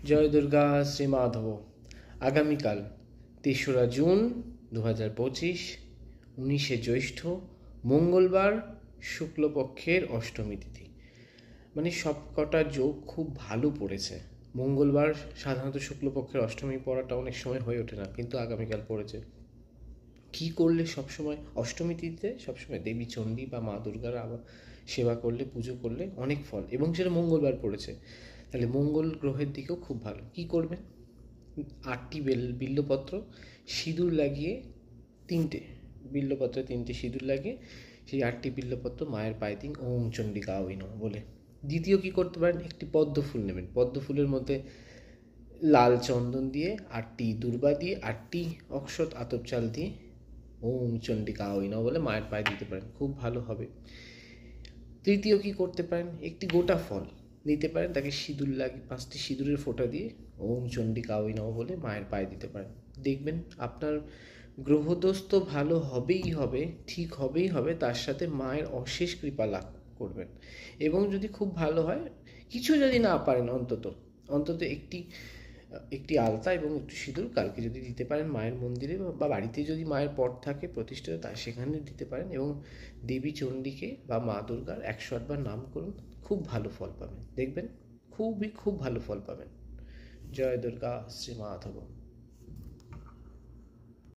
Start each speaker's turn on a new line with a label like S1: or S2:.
S1: জয় দুর্গা শ্রী মাধব। আগামীকাল ৩রা জুন ২০২৫, ১৯শে জ্যৈষ্ঠ, মঙ্গলবার, শুক্লপক্ষের অষ্টমী তিথি। মানে সবকটা যোগ খুব ভালো পড়েছে। মঙ্গলবার সাধারণত শুক্লপক্ষের অষ্টমী পড়াটা অনেক সময় হয়ে ওঠে না, কিন্তু আগামীকাল পড়েছে। কি করলে সবসময় অষ্টমী তিথিতে সবসময় দেবী চণ্ডী বা মা দুর্গার সেবা করলে, পুজো করলে অনেক ফল, এবং সেটা মঙ্গলবার পড়েছে, তাহলে মঙ্গল গ্রহের দিকেও খুব ভালো। কি করবেন? 8টি বিল্লপত্র সিঁদুর লাগিয়ে, 3টে বিল্লপত্রে 3টে সিঁদুর লাগিয়ে সেই 8টি বিল্লপত্র মায়ের পায়ে দিন ওম চণ্ডিকা ওই নমঃ বলে। দ্বিতীয় কি করতে পারেন, একটি পদ্ম ফুল নেবেন, পদ্ম ফুলের মধ্যে লাল চন্দন দিয়ে 8টি দূর্বা দিয়ে 8টি অক্ষত আতপ চাল দিয়ে ওম চণ্ডিকা ওই নমঃ বলে মায়ের পায়ে দিতে পারেন, খুব ভালো হবে। তৃতীয় কি করতে পারেন, একটি গোটা ফল নিতে পারেন, তাকে সিঁদুর লাগিয়ে 5টি সিঁদুরের ফোঁটা দিয়ে ওম চণ্ডিকা ওই নমঃ বলে মায়ের পায়ে দিতে পারেন। দেখবেন আপনার গ্রহদোষ তো ভালো হবেই হবে, ঠিক হবেই হবে, তার সাথে মায়ের অশেষ কৃপা লাভ করবেন। এবং যদি খুব ভালো হয়, কিছু যদি না পারেন, অন্তত একটি আলতা এবং একটু সিঁদুর কালকে যদি দিতে পারেন মায়ের মন্দিরে বা বাড়িতে যদি মায়ের পট থাকে প্রতিষ্ঠিত, তা সেখানে দিতে পারেন, এবং দেবী চণ্ডীকে বা মা দুর্গার 108 বার নাম করুন, খুব ভালো ফল পাবেন। দেখবেন খুব ভালো ফল পাবেন। জয় দুর্গা শ্রী মাধব।